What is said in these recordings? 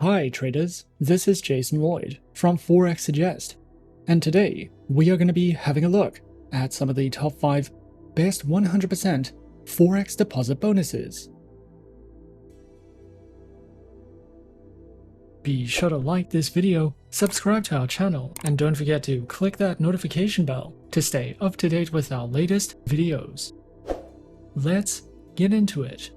Hi traders, this is Jason Lloyd from Forexsuggest, and today we are going to be having a look at some of the top 5 best 100% Forex deposit bonuses. Be sure to like this video, subscribe to our channel, and don't forget to click that notification bell to stay up to date with our latest videos. Let's get into it.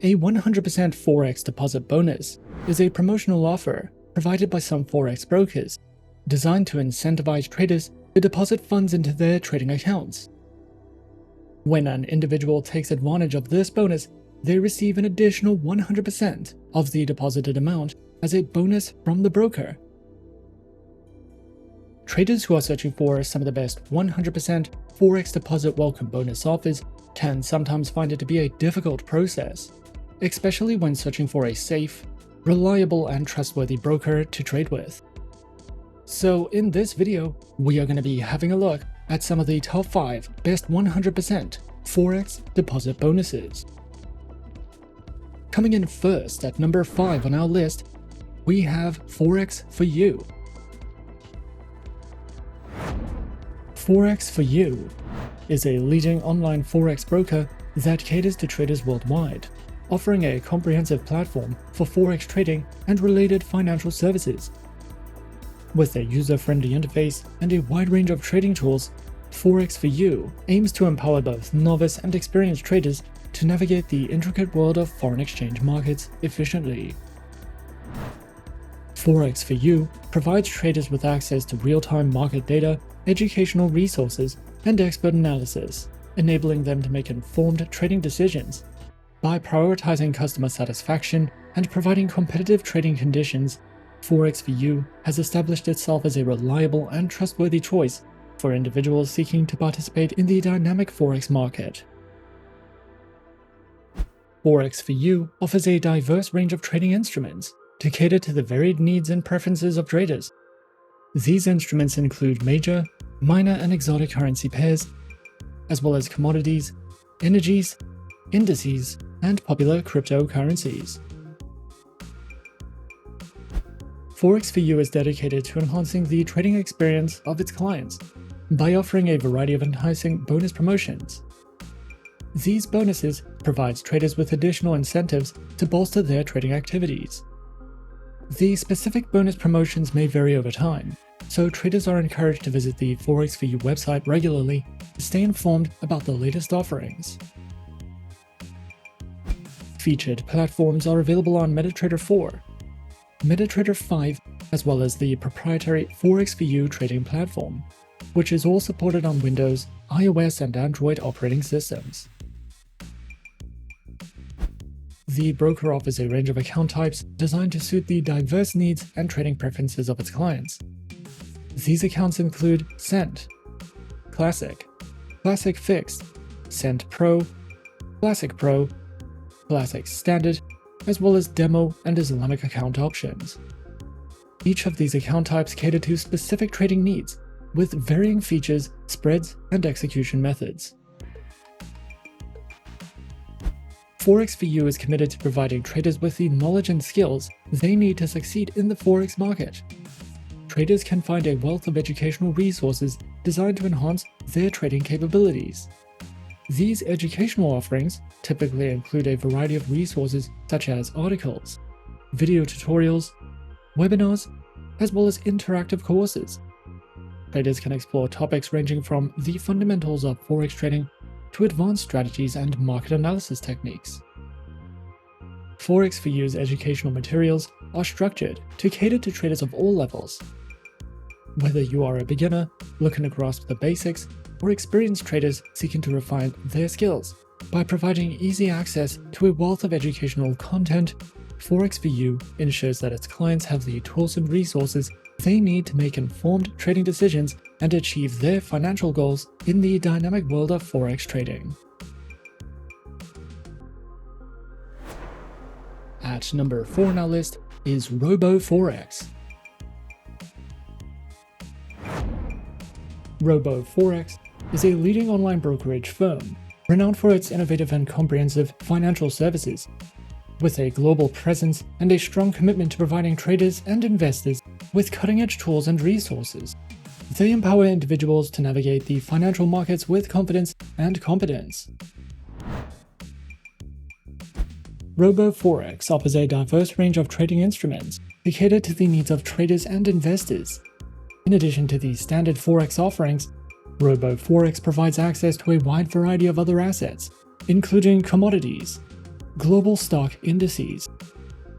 A 100% Forex deposit bonus is a promotional offer provided by some Forex brokers designed to incentivize traders to deposit funds into their trading accounts. When an individual takes advantage of this bonus, they receive an additional 100% of the deposited amount as a bonus from the broker. Traders who are searching for some of the best 100% Forex deposit welcome bonus offers can sometimes find it to be a difficult process, especially when searching for a safe, reliable, and trustworthy broker to trade with. So in this video, we are going to be having a look at some of the top 5 best 100% Forex deposit bonuses. Coming in first at number 5 on our list, we have Forex for You. Forex for You is a leading online Forex broker that caters to traders worldwide, offering a comprehensive platform for Forex trading and related financial services. With a user-friendly interface and a wide range of trading tools, Forex for You aims to empower both novice and experienced traders to navigate the intricate world of foreign exchange markets efficiently. Forex for You provides traders with access to real-time market data, educational resources, and expert analysis, enabling them to make informed trading decisions. By prioritizing customer satisfaction and providing competitive trading conditions, Forex for You has established itself as a reliable and trustworthy choice for individuals seeking to participate in the dynamic Forex market. Forex for You offers a diverse range of trading instruments to cater to the varied needs and preferences of traders. These instruments include major, minor, and exotic currency pairs, as well as commodities, energies, indices, and popular cryptocurrencies. Forex for You is dedicated to enhancing the trading experience of its clients by offering a variety of enticing bonus promotions. These bonuses provide traders with additional incentives to bolster their trading activities. The specific bonus promotions may vary over time, so traders are encouraged to visit the Forex for You website regularly to stay informed about the latest offerings. Featured platforms are available on MetaTrader 4, MetaTrader 5, as well as the proprietary Forex for You trading platform, which is all supported on Windows, iOS, and Android operating systems. The broker offers a range of account types designed to suit the diverse needs and trading preferences of its clients. These accounts include Cent, Classic, Classic Fixed, Cent Pro, Classic Pro, Classic Standard, as well as Demo and Islamic account options. Each of these account types cater to specific trading needs, with varying features, spreads, and execution methods. Forex for You is committed to providing traders with the knowledge and skills they need to succeed in the Forex market. Traders can find a wealth of educational resources designed to enhance their trading capabilities. These educational offerings typically include a variety of resources such as articles, video tutorials, webinars, as well as interactive courses. Traders can explore topics ranging from the fundamentals of Forex trading to advanced strategies and market analysis techniques. Forex for You's educational materials are structured to cater to traders of all levels. Whether you are a beginner looking to grasp the basics or experienced traders seeking to refine their skills, by providing easy access to a wealth of educational content, Forex for You ensures that its clients have the tools and resources they need to make informed trading decisions and achieve their financial goals in the dynamic world of Forex trading. At number 4 on our list is RoboForex. RoboForex is a leading online brokerage firm renowned for its innovative and comprehensive financial services. With a global presence and a strong commitment to providing traders and investors with cutting-edge tools and resources, they empower individuals to navigate the financial markets with confidence and competence. RoboForex offers a diverse range of trading instruments to cater to the needs of traders and investors. In addition to the standard Forex offerings, RoboForex provides access to a wide variety of other assets, including commodities, global stock indices,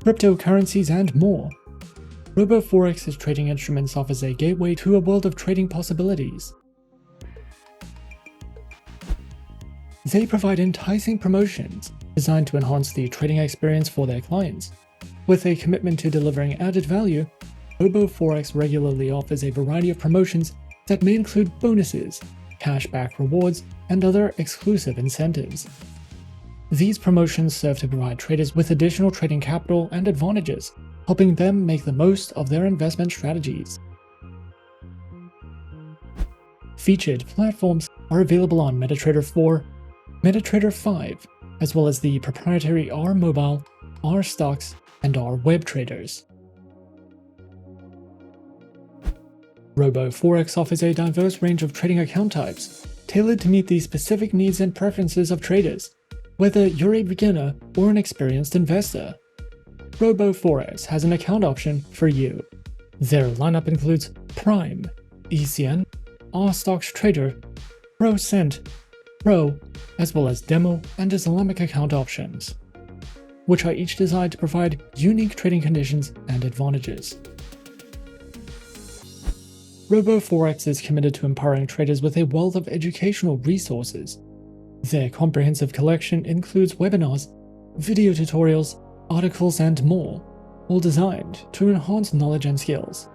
cryptocurrencies, and more. RoboForex's trading instruments offers a gateway to a world of trading possibilities. They provide enticing promotions designed to enhance the trading experience for their clients. With a commitment to delivering added value, RoboForex regularly offers a variety of promotions that may include bonuses, cashback rewards, and other exclusive incentives. These promotions serve to provide traders with additional trading capital and advantages, helping them make the most of their investment strategies. Featured platforms are available on MetaTrader 4, MetaTrader 5, as well as the proprietary R Mobile, R Stocks, and R Web traders. RoboForex offers a diverse range of trading account types, tailored to meet the specific needs and preferences of traders, whether you're a beginner or an experienced investor. RoboForex has an account option for you. Their lineup includes Prime, ECN, R Stocks Trader, Pro Cent, Pro, as well as Demo and Islamic account options, which are each designed to provide unique trading conditions and advantages. RoboForex is committed to empowering traders with a wealth of educational resources. Their comprehensive collection includes webinars, video tutorials, articles, and more, all designed to enhance knowledge and skills.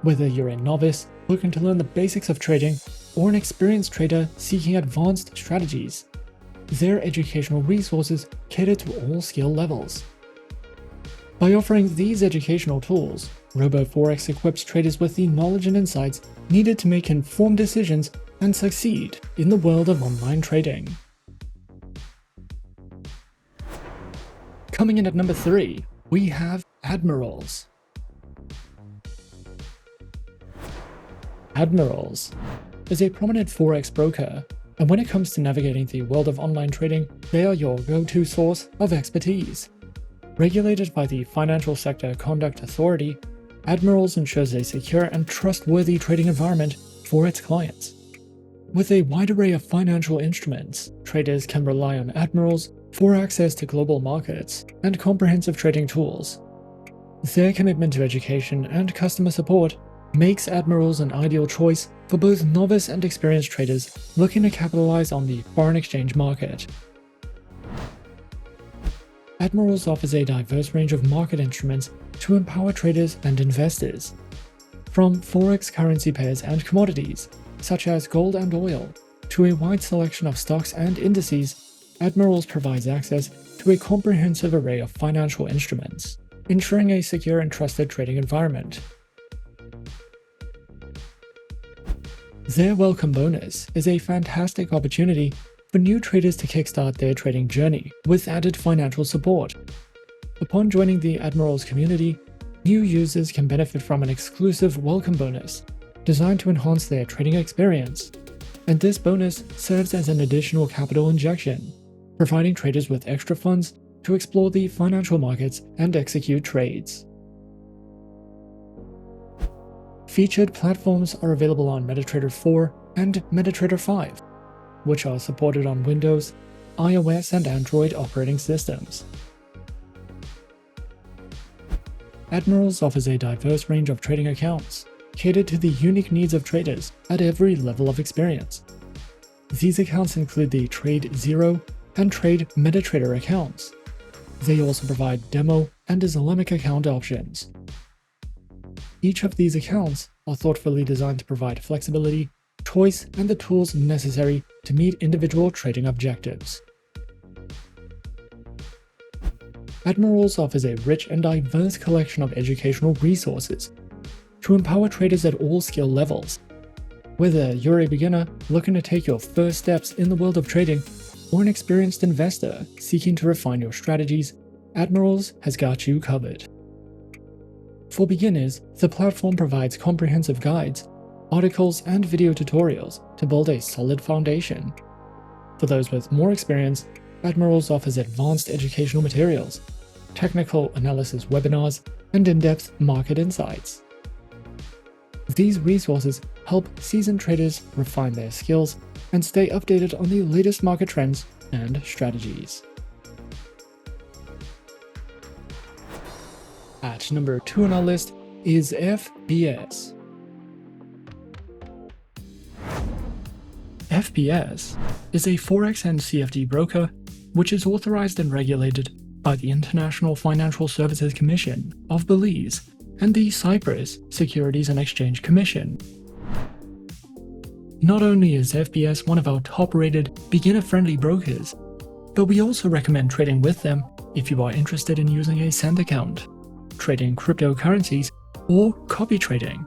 Whether you're a novice looking to learn the basics of trading or an experienced trader seeking advanced strategies, their educational resources cater to all skill levels. By offering these educational tools, RoboForex equips traders with the knowledge and insights needed to make informed decisions and succeed in the world of online trading. Coming in at number 3, we have Admirals. Admirals is a prominent Forex broker, and when it comes to navigating the world of online trading, they are your go-to source of expertise. Regulated by the Financial Sector Conduct Authority, Admirals ensures a secure and trustworthy trading environment for its clients. With a wide array of financial instruments, traders can rely on Admirals for access to global markets and comprehensive trading tools. Their commitment to education and customer support makes Admirals an ideal choice for both novice and experienced traders looking to capitalize on the foreign exchange market. Admirals offers a diverse range of market instruments to empower traders and investors. From Forex currency pairs and commodities, such as gold and oil, to a wide selection of stocks and indices, Admirals provides access to a comprehensive array of financial instruments, ensuring a secure and trusted trading environment. Their welcome bonus is a fantastic opportunity for new traders to kickstart their trading journey with added financial support. Upon joining the Admirals community, new users can benefit from an exclusive welcome bonus designed to enhance their trading experience, and this bonus serves as an additional capital injection, providing traders with extra funds to explore the financial markets and execute trades. Featured platforms are available on MetaTrader 4 and MetaTrader 5, which are supported on Windows, iOS, and Android operating systems. Admirals offers a diverse range of trading accounts, catered to the unique needs of traders at every level of experience. These accounts include the Trade 0 and Trade MetaTrader accounts. They also provide Demo and Islamic account options. Each of these accounts are thoughtfully designed to provide flexibility, choice, and the tools necessary to meet individual trading objectives. Admirals offers a rich and diverse collection of educational resources to empower traders at all skill levels. Whether you're a beginner looking to take your first steps in the world of trading, or an experienced investor seeking to refine your strategies, Admirals has got you covered. For beginners, the platform provides comprehensive guides, articles, and video tutorials to build a solid foundation. For those with more experience, Admirals offers advanced educational materials, technical analysis webinars, and in-depth market insights. These resources help seasoned traders refine their skills and stay updated on the latest market trends and strategies. At number 2 on our list is FBS. FBS is a Forex and CFD broker which is authorized and regulated by the International Financial Services Commission of Belize and the Cyprus Securities and Exchange Commission. Not only is FBS one of our top-rated, beginner-friendly brokers, but we also recommend trading with them if you are interested in using a cent account, trading cryptocurrencies, or copy trading.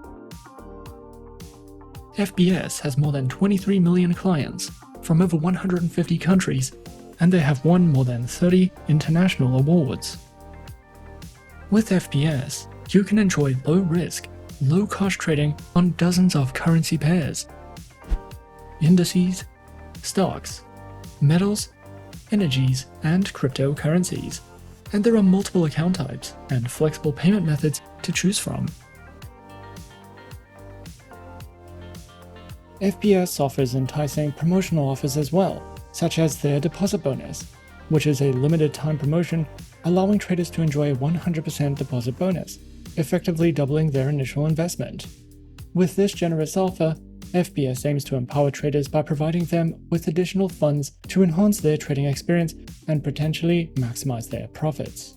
FBS has more than 23 million clients from over 150 countries, and they have won more than 30 international awards. With FBS, you can enjoy low-risk, low-cost trading on dozens of currency pairs, indices, stocks, metals, energies, and cryptocurrencies. And there are multiple account types and flexible payment methods to choose from. FBS offers enticing promotional offers as well, such as their deposit bonus, which is a limited time promotion allowing traders to enjoy a 100% deposit bonus, effectively doubling their initial investment. With this generous offer, FBS aims to empower traders by providing them with additional funds to enhance their trading experience and potentially maximize their profits.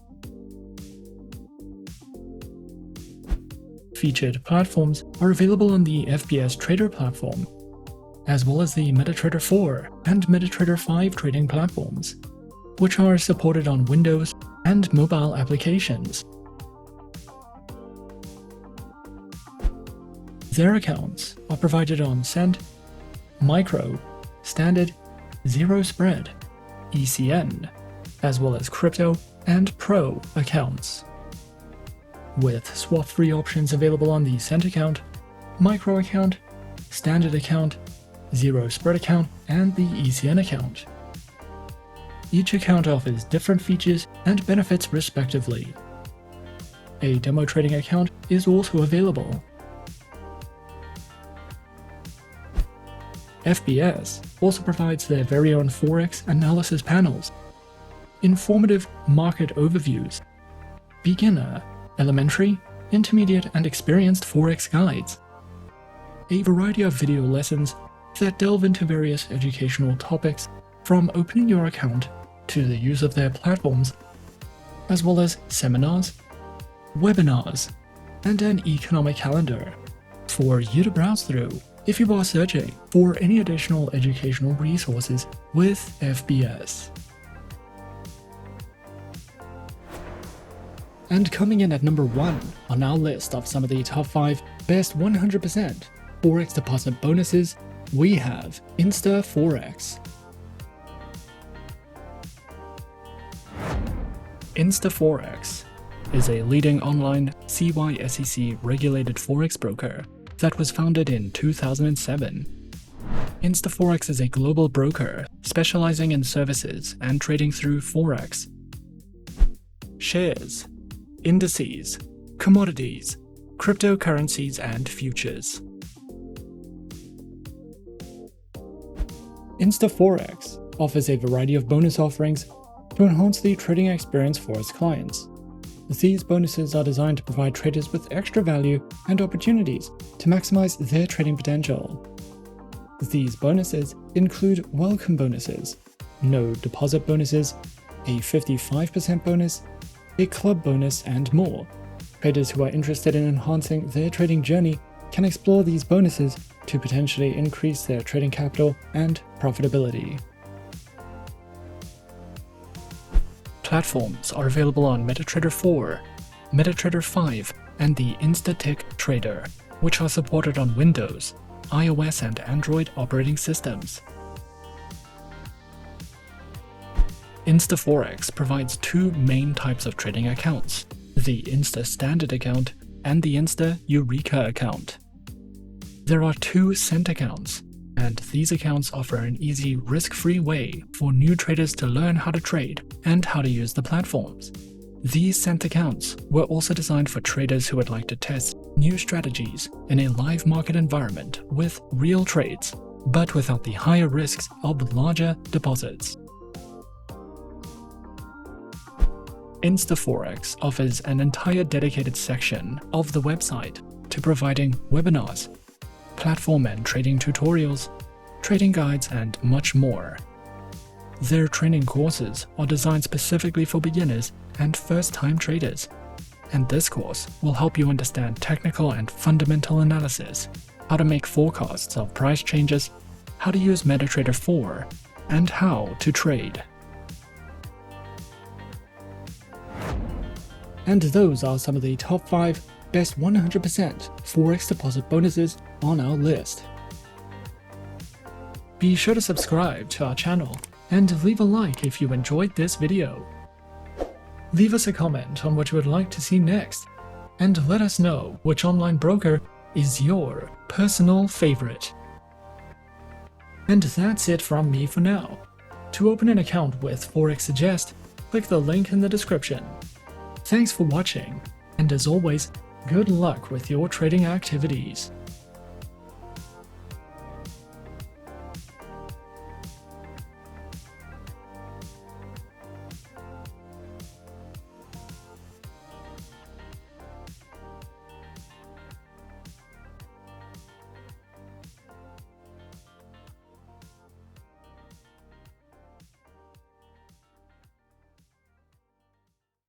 Featured platforms are available on the FBS Trader platform, as well as the MetaTrader 4 and MetaTrader 5 trading platforms, which are supported on Windows and mobile applications. Their accounts are provided on Cent, Micro, Standard, Zero Spread, ECN, as well as Crypto and Pro accounts. With swap-free options available on the Cent account, Micro account, Standard account, Zero Spread account, and the ECN account. Each account offers different features and benefits respectively. A demo trading account is also available. FBS also provides their very own Forex analysis panels, informative market overviews, beginner, elementary, intermediate, and experienced Forex guides, a variety of video lessons that delve into various educational topics from opening your account to the use of their platforms, as well as seminars, webinars, and an economic calendar for you to browse through if you are searching for any additional educational resources with FBS. And coming in at number 1 on our list of some of the top 5 best 100% Forex deposit bonuses, we have InstaForex. InstaForex is a leading online CYSEC regulated Forex broker that was founded in 2007. InstaForex is a global broker specializing in services and trading through Forex, shares, indices, commodities, cryptocurrencies, and futures. InstaForex offers a variety of bonus offerings to enhance the trading experience for its clients. These bonuses are designed to provide traders with extra value and opportunities to maximize their trading potential. These bonuses include welcome bonuses, no deposit bonuses, a 55% bonus, a club bonus, and more. Traders who are interested in enhancing their trading journey can explore these bonuses to potentially increase their trading capital and profitability. Platforms are available on MetaTrader 4, MetaTrader 5, and the Trader, which are supported on Windows, iOS, and Android operating systems. InstaForex provides two main types of trading accounts, the Insta Standard account and the Insta Eureka account. There are two cent accounts, and these accounts offer an easy, risk-free way for new traders to learn how to trade and how to use the platforms. These cent accounts were also designed for traders who would like to test new strategies in a live market environment with real trades, but without the higher risks of larger deposits. InstaForex offers an entire dedicated section of the website to providing webinars, platform and trading tutorials, trading guides, and much more. Their training courses are designed specifically for beginners and first-time traders, and this course will help you understand technical and fundamental analysis, how to make forecasts of price changes, how to use MetaTrader 4, and how to trade. And those are some of the top 5 best 100% Forex deposit bonuses on our list. Be sure to subscribe to our channel and leave a like if you enjoyed this video. Leave us a comment on what you would like to see next, and let us know which online broker is your personal favorite. And that's it from me for now. To open an account with Forexsuggest, click the link in the description. Thanks for watching, and as always, good luck with your trading activities.